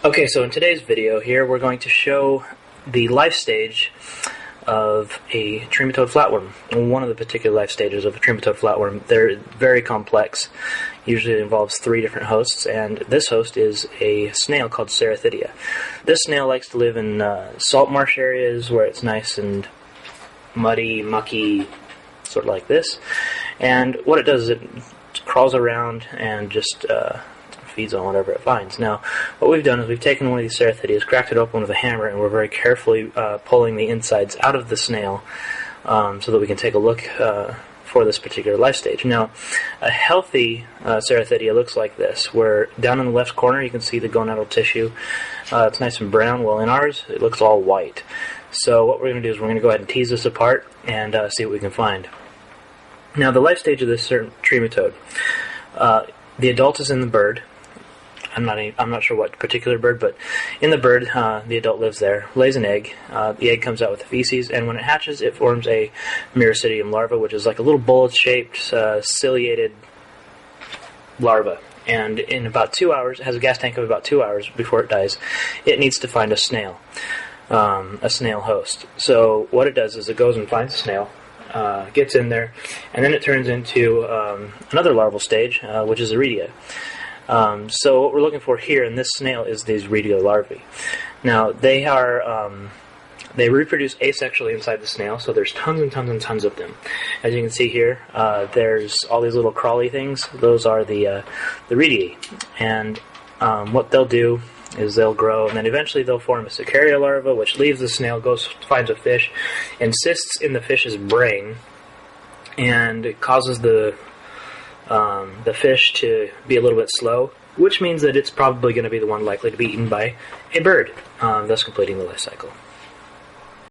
Okay, so in today's video here, we're going to show the life stage of a trematode flatworm. One of the particular life stages of a trematode flatworm. They're very complex. Usually it involves 3 different hosts, and this host is a snail called Redia. This snail likes to live in salt marsh areas where it's nice and muddy, mucky, sort of like this. And what it does is it crawls around and just feeds on whatever it finds. Now, what we've done is we've taken one of these Cerathidias, cracked it open with a hammer, and we're very carefully pulling the insides out of the snail so that we can take a look for this particular life stage. Now, a healthy Cerathidia looks like this, where down in the left corner you can see the gonadal tissue. It's nice and brown. Well, in ours, it looks all white. So what we're going to do is we're going to go ahead and tease this apart and see what we can find. Now, the life stage of this certain trematode, the adult is in the bird. I'm not sure what particular bird, but in the bird, the adult lives there, lays an egg. The egg comes out with the feces, and when it hatches, it forms a Miracidium larva, which is like a little bullet-shaped, ciliated larva. And in about 2 hours, it has a gas tank of about 2 hours before it dies. It needs to find a snail host. So what it does is it goes and finds a snail, gets in there, and then it turns into another larval stage, which is a Redia. So what we're looking for here in this snail is these Redia larvae. Now, they reproduce asexually inside the snail, so there's tons and tons and tons of them. As you can see here, there's all these little crawly things. Those are the Rediae. And what they'll do is they'll grow, and then eventually they'll form a Siccaria larva, which leaves the snail, goes, finds a fish, encysts in the fish's brain, and it causes the fish to be a little bit slow, which means that it's probably going to be the one likely to be eaten by a bird, thus completing the life cycle.